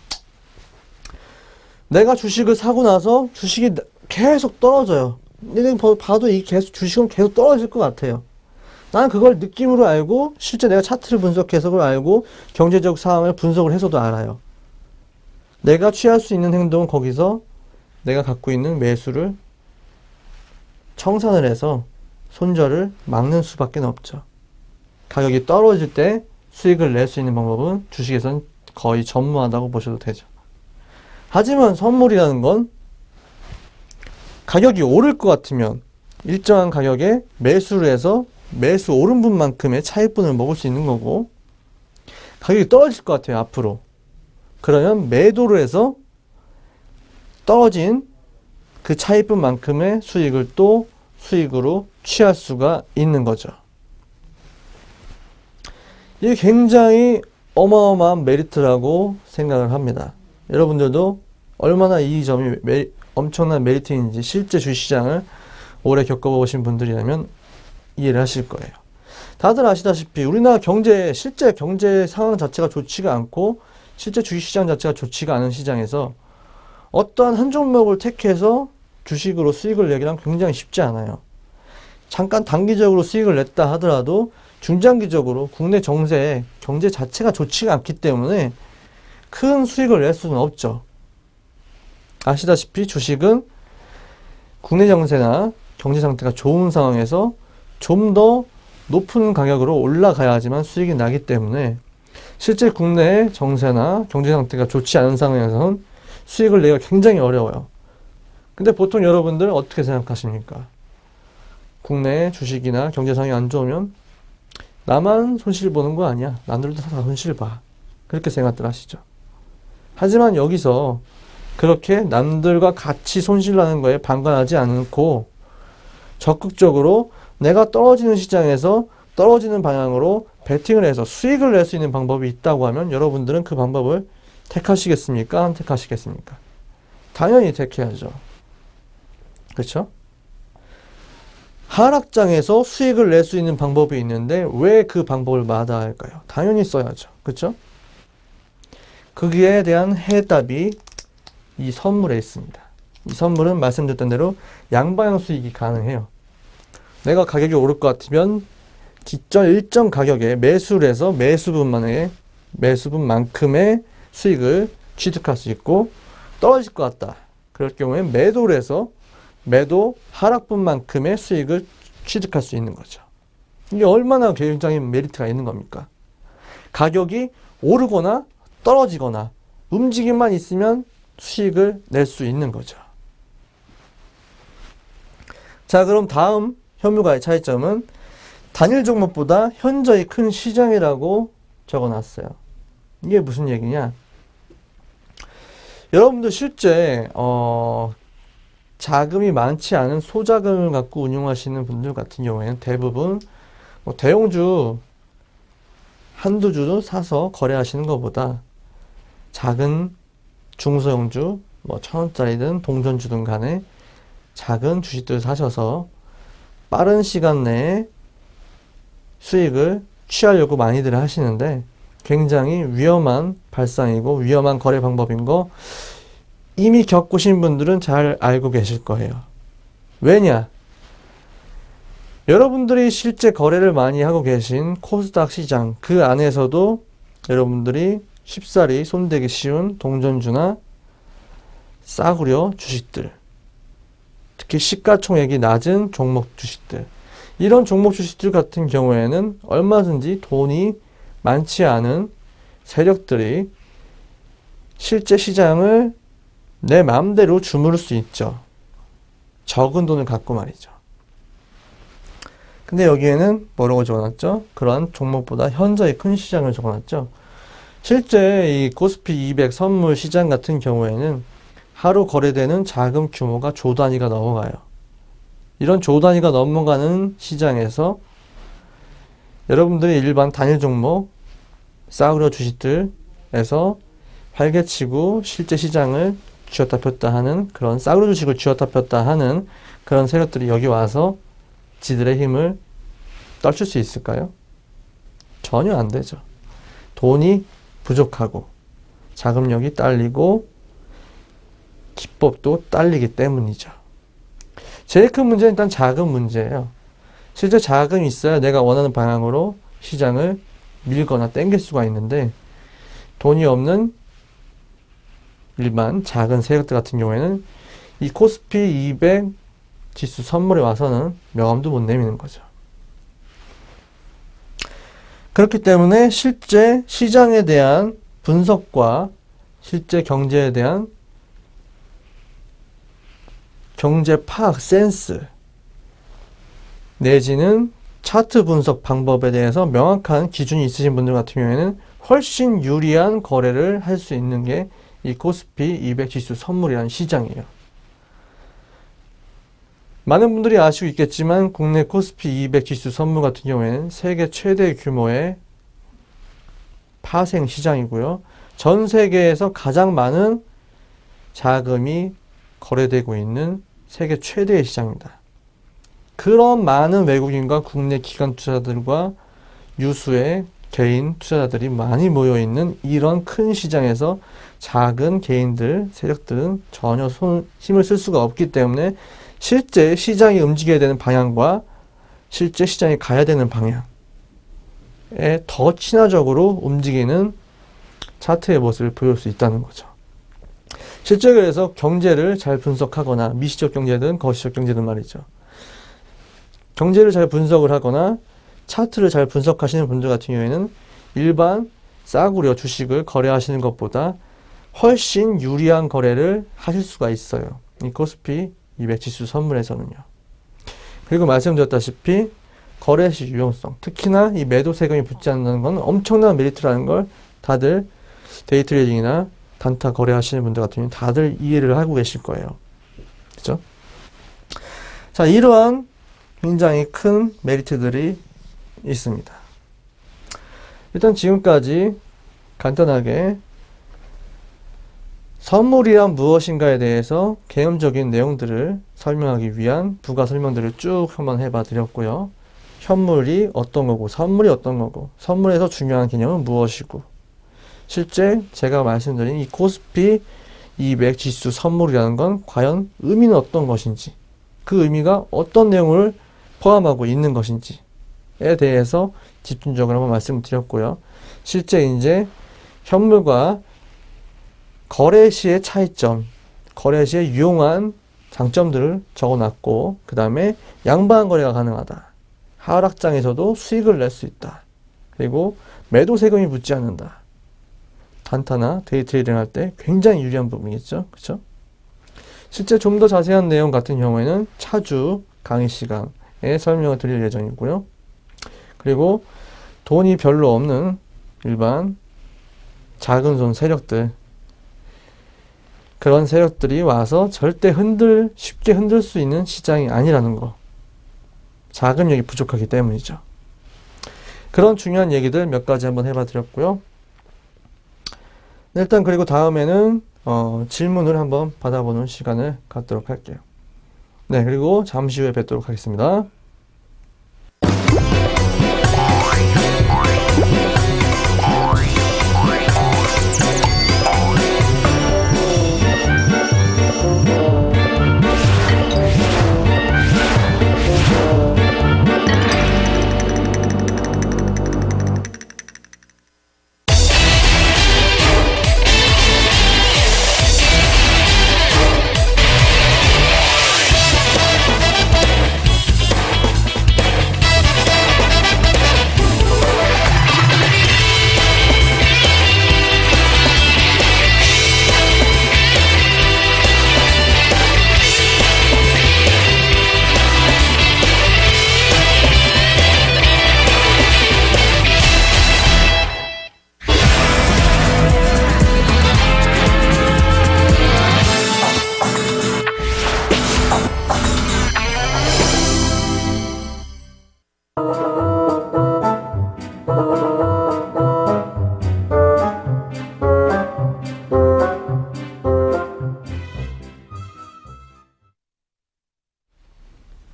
내가 주식을 사고 나서 주식이 계속 떨어져요. 내가 봐도 주식은 계속 떨어질 것 같아요. 나는 그걸 느낌으로 알고 실제 내가 차트를 분석해서 그걸 알고 경제적 상황을 분석을 해서도 알아요. 내가 취할 수 있는 행동은 거기서 내가 갖고 있는 매수를 청산을 해서 손절을 막는 수밖에 없죠. 가격이 떨어질 때 수익을 낼 수 있는 방법은 주식에서는 거의 전무하다고 보셔도 되죠. 하지만 선물이라는 건 가격이 오를 것 같으면 일정한 가격에 매수를 해서 매수 오른 분만큼의 차익분을 먹을 수 있는 거고, 가격이 떨어질 것 같아요, 앞으로. 그러면 매도를 해서 떨어진 그 차익분만큼의 수익을 또 수익으로 취할 수가 있는 거죠. 이게 굉장히 어마어마한 메리트라고 생각을 합니다. 여러분들도 얼마나 이 점이 엄청난 메리트인지 실제 주식시장을 오래 겪어보신 분들이라면 이해를 하실 거예요. 다들 아시다시피 우리나라 실제 경제 상황 자체가 좋지가 않고 실제 주식시장 자체가 좋지가 않은 시장에서 어떠한 한 종목을 택해서 주식으로 수익을 내기란 굉장히 쉽지 않아요. 잠깐 단기적으로 수익을 냈다 하더라도 중장기적으로 국내 경제 자체가 좋지가 않기 때문에 큰 수익을 낼 수는 없죠. 아시다시피 주식은 국내 정세나 경제 상태가 좋은 상황에서 좀 더 높은 가격으로 올라가야지만 수익이 나기 때문에 실제 국내 정세나 경제 상태가 좋지 않은 상황에서는 수익을 내기가 굉장히 어려워요. 근데 보통 여러분들 어떻게 생각하십니까? 국내 주식이나 경제 상황이 안 좋으면 나만 손실 보는 거 아니야. 남들도 다 손실 봐. 그렇게 생각들 하시죠. 하지만 여기서 그렇게 남들과 같이 손실나는 거에 방관하지 않고 적극적으로 내가 떨어지는 시장에서 떨어지는 방향으로 베팅을 해서 수익을 낼 수 있는 방법이 있다고 하면 여러분들은 그 방법을 택하시겠습니까? 안 택하시겠습니까? 당연히 택해야죠. 그렇죠? 하락장에서 수익을 낼 수 있는 방법이 있는데 왜 그 방법을 마다해야 할까요? 당연히 써야죠. 그렇죠? 거기에 대한 해답이 이 선물에 있습니다. 이 선물은 말씀드렸던 대로 양방향 수익이 가능해요. 내가 가격이 오를 것 같으면 일정 가격에 매수를 해서 매수분만큼의 수익을 취득할 수 있고, 떨어질 것 같다. 그럴 경우에 매도를 해서 매도 하락분만큼의 수익을 취득할 수 있는 거죠. 이게 얼마나 굉장히 메리트가 있는 겁니까? 가격이 오르거나 떨어지거나 움직임만 있으면 수익을 낼 수 있는 거죠. 자, 그럼 다음 현물과의 차이점은 단일 종목보다 현저히 큰 시장이라고 적어놨어요. 이게 무슨 얘기냐? 여러분들 실제 자금이 많지 않은 소자금을 갖고 운용하시는 분들 같은 경우에는 대부분 대형주 한두 주도 사서 거래하시는 것보다 작은 중소형주 1,000원짜리든 동전주든 간에 작은 주식들을 사셔서 빠른 시간 내에 수익을 취하려고 많이들 하시는데 굉장히 위험한 발상이고 위험한 거래 방법인 거 이미 겪으신 분들은 잘 알고 계실 거예요. 왜냐? 여러분들이 실제 거래를 많이 하고 계신 코스닥 시장 그 안에서도 여러분들이 쉽사리 손대기 쉬운 동전주나 싸구려 주식들, 특히 시가총액이 낮은 종목 주식들, 이런 종목 주식들 같은 경우에는 얼마든지 돈이 많지 않은 세력들이 실제 시장을 내 마음대로 주무를 수 있죠. 적은 돈을 갖고 말이죠. 근데 여기에는 뭐라고 적어놨죠? 그러한 종목보다 현저히 큰 시장을 적어놨죠. 실제 이 코스피 200 선물 시장 같은 경우에는 하루 거래되는 자금 규모가 조 단위가 넘어가요. 이런 조 단위가 넘어가는 시장에서 여러분들이 일반 단일 종목 싸구려 주식들에서 활개치고 실제 시장을 쥐었다 폈다 하는 그런 싸구려 주식을 쥐었다 폈다 하는 그런 세력들이 여기 와서 지들의 힘을 떨칠 수 있을까요? 전혀 안 되죠. 돈이 부족하고 자금력이 딸리고 기법도 딸리기 때문이죠. 제일 큰 문제는 일단 자금 문제예요. 실제 자금이 있어야 내가 원하는 방향으로 시장을 밀거나 땡길 수가 있는데 돈이 없는 일반 작은 세력들 같은 경우에는 이 코스피 200 지수 선물에 와서는 명함도 못 내미는 거죠. 그렇기 때문에 실제 시장에 대한 분석과 실제 경제에 대한 경제 파악 센스 내지는 차트 분석 방법에 대해서 명확한 기준이 있으신 분들 같은 경우에는 훨씬 유리한 거래를 할 수 있는 게 이 코스피 200 지수 선물이라는 시장이에요. 많은 분들이 아시고 있겠지만 국내 코스피 200 지수 선물 같은 경우에는 세계 최대 규모의 파생 시장이고요. 전 세계에서 가장 많은 자금이 거래되고 있는 세계 최대의 시장입니다. 그런 많은 외국인과 국내 기관 투자자들과 유수의 개인 투자자들이 많이 모여있는 이런 큰 시장에서 작은 개인들, 세력들은 전혀 힘을 쓸 수가 없기 때문에 실제 시장이 움직여야 되는 방향과 실제 시장이 가야 되는 방향에 더 친화적으로 움직이는 차트의 모습을 보일 수 있다는 거죠. 실제 그래서 경제를 잘 분석하거나 미시적 경제든 거시적 경제든 말이죠. 경제를 잘 분석을 하거나 차트를 잘 분석하시는 분들 같은 경우에는 일반 싸구려 주식을 거래하시는 것보다 훨씬 유리한 거래를 하실 수가 있어요. 이 코스피 200 지수 선물에서는요. 그리고 말씀드렸다시피 거래 시 유용성, 특히나 이 매도 세금이 붙지 않는 건 엄청난 메리트라는 걸 다들 데이 트레이딩이나 단타 거래하시는 분들 같은 경우는 다들 이해를 하고 계실 거예요. 그죠? 자, 이러한 굉장히 큰 메리트들이 있습니다. 일단 지금까지 간단하게 선물이란 무엇인가에 대해서 개념적인 내용들을 설명하기 위한 부가 설명들을 쭉 한번 해봐 드렸고요. 현물이 어떤 거고 선물이 어떤 거고 선물에서 중요한 개념은 무엇이고 실제 제가 말씀드린 이 코스피 200 지수 선물이라는 건 과연 의미는 어떤 것인지 그 의미가 어떤 내용을 포함하고 있는 것인지에 대해서 집중적으로 한번 말씀드렸고요. 실제 이제 현물과 거래 시의 차이점, 거래 시에 유용한 장점들을 적어놨고 그 다음에 양방향 거래가 가능하다. 하락장에서도 수익을 낼 수 있다. 그리고 매도 세금이 붙지 않는다. 단타나 데이 트레이딩 할 때 굉장히 유리한 부분이겠죠. 그렇죠? 실제 좀 더 자세한 내용 같은 경우에는 차주 강의 시간에 설명을 드릴 예정이고요. 그리고 돈이 별로 없는 일반 작은 손 세력들, 그런 세력들이 와서 절대 쉽게 흔들 수 있는 시장이 아니라는 거. 자금력이 부족하기 때문이죠. 그런 중요한 얘기들 몇 가지 한번 해봐 드렸고요. 일단 그리고 다음에는 질문을 한번 받아보는 시간을 갖도록 할게요. 네, 그리고 잠시 후에 뵙도록 하겠습니다.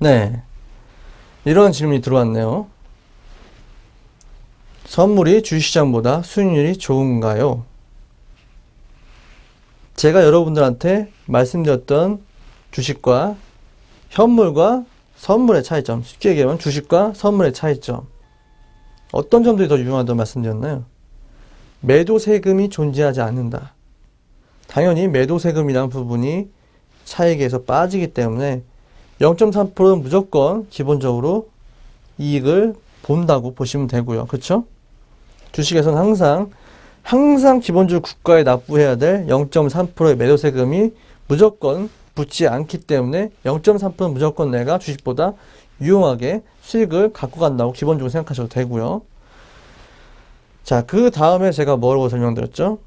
네, 이런 질문이 들어왔네요. 선물이 주식시장보다 수익률이 좋은가요? 제가 여러분들한테 말씀드렸던 주식과 현물과 선물의 차이점, 쉽게 얘기하면 주식과 선물의 차이점, 어떤 점들이 더 유용하다고 말씀드렸나요? 매도 세금이 존재하지 않는다. 당연히 매도 세금이라는 부분이 차익에서 빠지기 때문에 0.3%는 무조건 기본적으로 이익을 본다고 보시면 되고요. 그렇죠? 주식에서는 항상 기본적으로 국가에 납부해야 될 0.3%의 매도 세금이 무조건 붙지 않기 때문에 0.3%는 무조건 내가 주식보다 유용하게 수익을 갖고 간다고 기본적으로 생각하셔도 되고요. 자, 그 다음에 제가 뭐라고 설명드렸죠?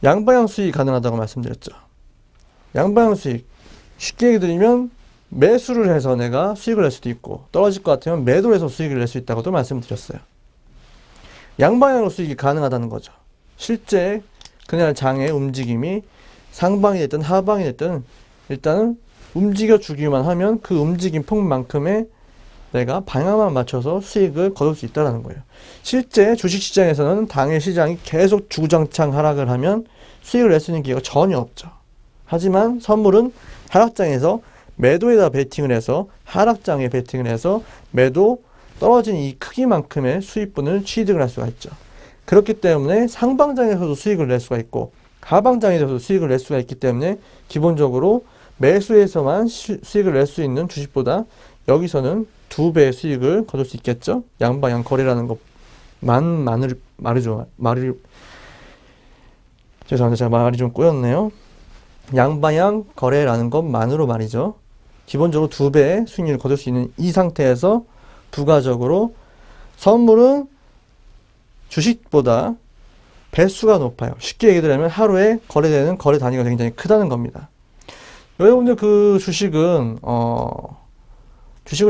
양방향 수익이 가능하다고 말씀드렸죠. 양방향 수익, 쉽게 얘기 드리면 매수를 해서 내가 수익을 낼 수도 있고, 떨어질 것 같으면 매도를 해서 수익을 낼 수 있다고도 말씀드렸어요. 양방향으로 수익이 가능하다는 거죠. 실제 그날 장의 움직임이 상방이 됐든 하방이 됐든 일단은 움직여 주기만 하면 그 움직임 폭만큼의 내가 방향만 맞춰서 수익을 거둘 수 있다는 거예요. 실제 주식시장에서는 당일 시장이 계속 주구장창 하락을 하면 수익을 낼 수 있는 기회가 전혀 없죠. 하지만 선물은 하락장에서 매도에다 베팅을 해서 하락장에 베팅을 해서 매도 떨어진 이 크기만큼의 수익분을 취득을 할 수가 있죠. 그렇기 때문에 상방장에서도 수익을 낼 수가 있고 하방장에서도 수익을 낼 수가 있기 때문에 기본적으로 매수에서만 수익을 낼 수 있는 주식보다 여기서는 2배의 수익을 거둘 수 있겠죠. 양방향 거래라는 죄송합니다. 제가 말이 좀 꼬였네요. 양방향 거래라는 것만으로 말이죠. 기본적으로 2배의 수익률을 거둘 수 있는 이 상태에서 부가적으로 선물은 주식보다 배수가 높아요. 쉽게 얘기하면 하루에 거래되는 거래 단위가 굉장히 크다는 겁니다. 여러분들 그 주식을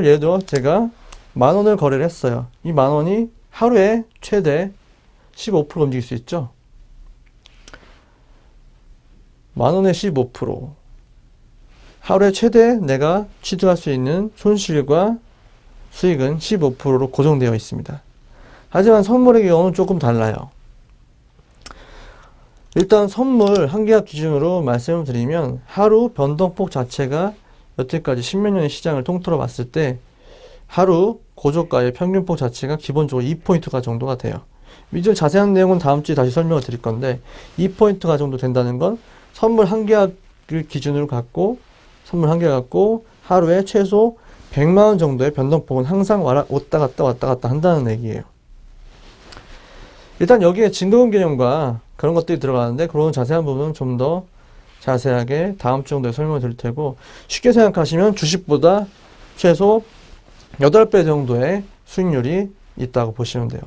예를 들어 제가 10,000원을 거래를 했어요. 이 10,000원이 하루에 최대 15% 움직일 수 있죠. 10,000원에 15%. 하루에 최대 내가 취득할 수 있는 손실과 수익은 15%로 고정되어 있습니다. 하지만 선물의 경우는 조금 달라요. 일단 선물 한 계약 기준으로 말씀을 드리면 하루 변동폭 자체가 여태까지 10몇 년의 시장을 통틀어 봤을 때 하루 고저가의 평균폭 자체가 기본적으로 2포인트가 정도가 돼요. 이제 자세한 내용은 다음 주에 다시 설명을 드릴 건데 2포인트가 정도 된다는 건 선물 한 계약을 기준으로 갖고 하루에 최소 100만원 정도의 변동폭은 항상 왔다 갔다 한다는 얘기예요. 일단 여기에 증거금 개념과 그런 것들이 들어가는데 그런 자세한 부분은 좀 더 자세하게 다음 주 정도에 설명을 드릴 테고 쉽게 생각하시면 주식보다 최소 8배 정도의 수익률이 있다고 보시면 돼요.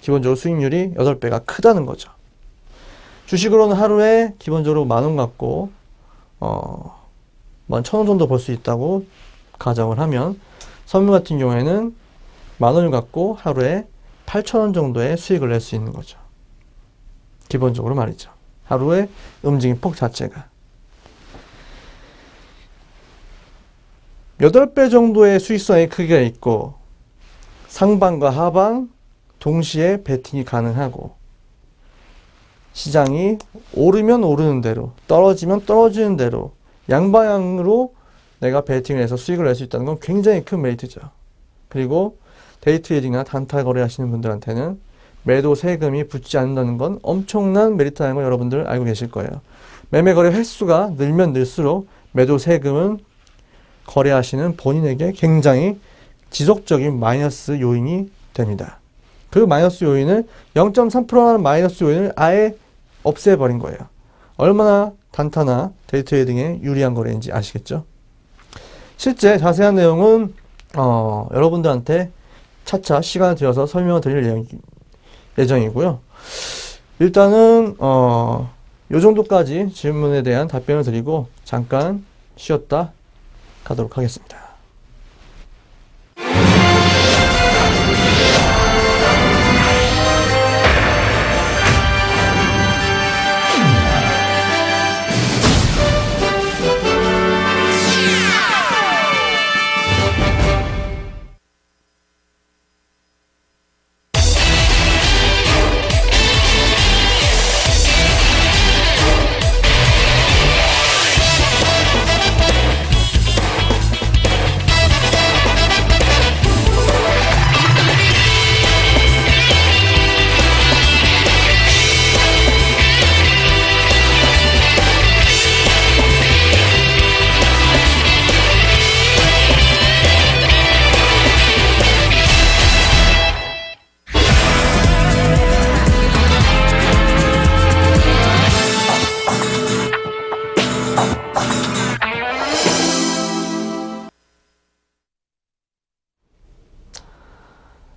기본적으로 수익률이 8배가 크다는 거죠. 주식으로는 하루에 기본적으로 10,000원 갖고 11,000원 정도 벌 수 있다고 가정을 하면, 선물 같은 경우에는 10,000원을 갖고 하루에 8,000원 정도의 수익을 낼 수 있는 거죠. 기본적으로 말이죠. 하루의 움직임 폭 자체가 8배 정도의 수익성의 크기가 있고, 상방과 하방 동시에 베팅이 가능하고, 시장이 오르면 오르는 대로, 떨어지면 떨어지는 대로 양방향으로 내가 베팅을 해서 수익을 낼 수 있다는 건 굉장히 큰 메리트죠. 그리고 데이 트레이딩이나 단타 거래 하시는 분들한테는 매도 세금이 붙지 않는다는 건 엄청난 메리트라는 걸 여러분들 알고 계실 거예요. 매매 거래 횟수가 늘면 늘수록 매도 세금은 거래하시는 본인에게 굉장히 지속적인 마이너스 요인이 됩니다. 그 마이너스 요인을 0.3%라는 마이너스 요인을 아예 없애버린 거예요. 얼마나 단타나 데이 트레이딩에 유리한 거래인지 아시겠죠? 실제 자세한 내용은 여러분들한테 차차 시간을 들여서 설명을 드릴 예정이고요. 일단은 요 정도까지 질문에 대한 답변을 드리고 잠깐 쉬었다 가도록 하겠습니다.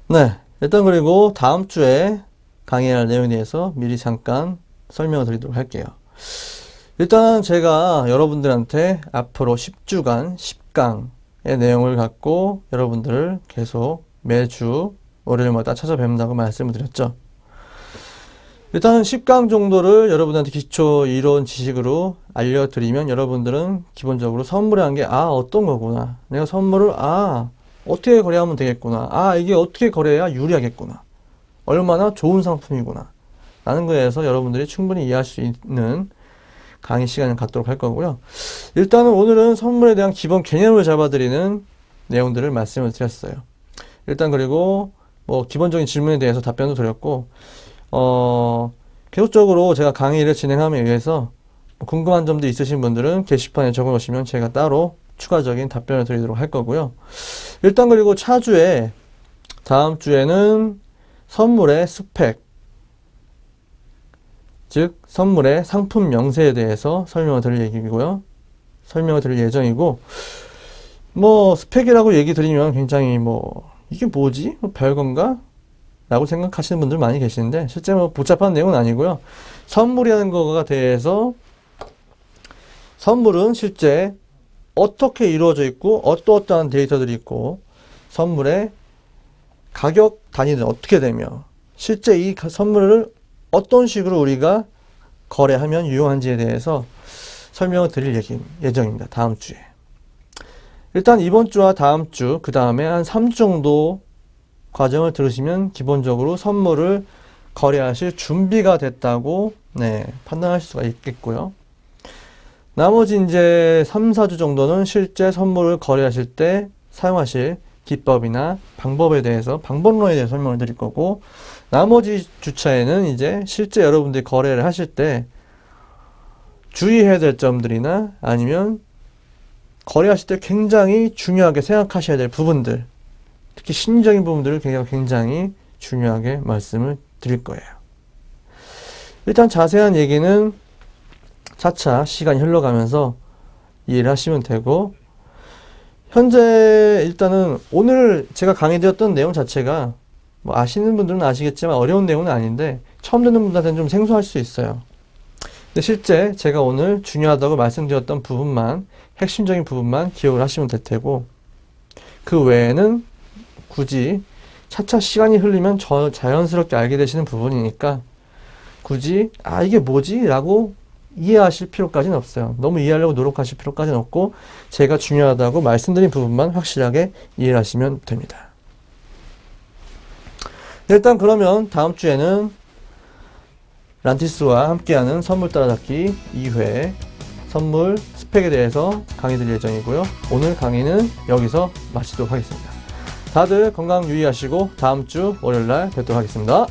네, 일단 그리고 다음 주에 강의할 내용에 대해서 미리 잠깐 설명을 드리도록 할게요. 일단 제가 여러분들한테 앞으로 10주간 10강의 내용을 갖고 여러분들을 계속 매주 월요일마다 찾아뵙는다고 말씀을 드렸죠. 일단 10강 정도를 여러분한테 기초 이론 지식으로 알려드리면 여러분들은 기본적으로 선물이라는 게 어떤 거구나, 내가 선물을 어떻게 거래하면 되겠구나, 이게 어떻게 거래해야 유리하겠구나, 얼마나 좋은 상품이구나 라는 거에서 여러분들이 충분히 이해할 수 있는 강의 시간을 갖도록 할 거고요. 일단은 오늘은 선물에 대한 기본 개념을 잡아드리는 내용들을 말씀을 드렸어요. 일단 그리고 뭐 기본적인 질문에 대해서 답변도 드렸고, 계속적으로 제가 강의를 진행함에 의해서 궁금한 점도 있으신 분들은 게시판에 적어 놓으시면 제가 따로 추가적인 답변을 드리도록 할 거고요. 일단 그리고 차주에 다음 주에는 선물의 스펙, 즉 선물의 상품 명세에 대해서 설명을 드릴 예정이고, 뭐 스펙이라고 얘기 드리면 굉장히 이게 뭐지? 별건가? 라고 생각하시는 분들 많이 계시는데 실제 복잡한 내용은 아니고요. 선물이라는 거가 대해서, 선물은 실제 어떻게 이루어져 있고 어떠한 데이터들이 있고 선물의 가격 단위는 어떻게 되며 실제 이 선물을 어떤 식으로 우리가 거래하면 유용한지에 대해서 설명을 드릴 예정입니다. 다음 주에. 일단 이번 주와 다음 주, 그 다음에 한 3주 정도 과정을 들으시면 기본적으로 선물을 거래하실 준비가 됐다고 판단할 수가 있겠고요. 나머지 이제 3, 4주 정도는 실제 선물을 거래하실 때 사용하실 기법이나 방법에 대해서, 방법론에 대해서 설명을 드릴 거고, 나머지 주차에는 이제 실제 여러분들이 거래를 하실 때 주의해야 될 점들이나 아니면 거래하실 때 굉장히 중요하게 생각하셔야 될 부분들, 특히 심리적인 부분들을 굉장히 중요하게 말씀을 드릴 거예요. 일단 자세한 얘기는 차차 시간이 흘러가면서 이해를 하시면 되고, 현재 일단은 오늘 제가 강의드렸던 내용 자체가 뭐 아시는 분들은 아시겠지만 어려운 내용은 아닌데 처음 듣는 분들한테는 좀 생소할 수 있어요. 근데 실제 제가 오늘 중요하다고 말씀드렸던 부분만, 핵심적인 부분만 기억을 하시면 될 테고, 그 외에는 굳이 차차 시간이 흐르면 자연스럽게 알게 되시는 부분이니까 굳이 이게 뭐지? 라고 이해하실 필요까지는 없어요. 너무 이해하려고 노력하실 필요까지는 없고 제가 중요하다고 말씀드린 부분만 확실하게 이해를 하시면 됩니다. 일단 그러면 다음 주에는 란티스와 함께하는 선물 따라잡기 2회 선물 스펙에 대해서 강의 드릴 예정이고요. 오늘 강의는 여기서 마치도록 하겠습니다. 다들 건강 유의하시고 다음 주 월요일날 뵙도록 하겠습니다.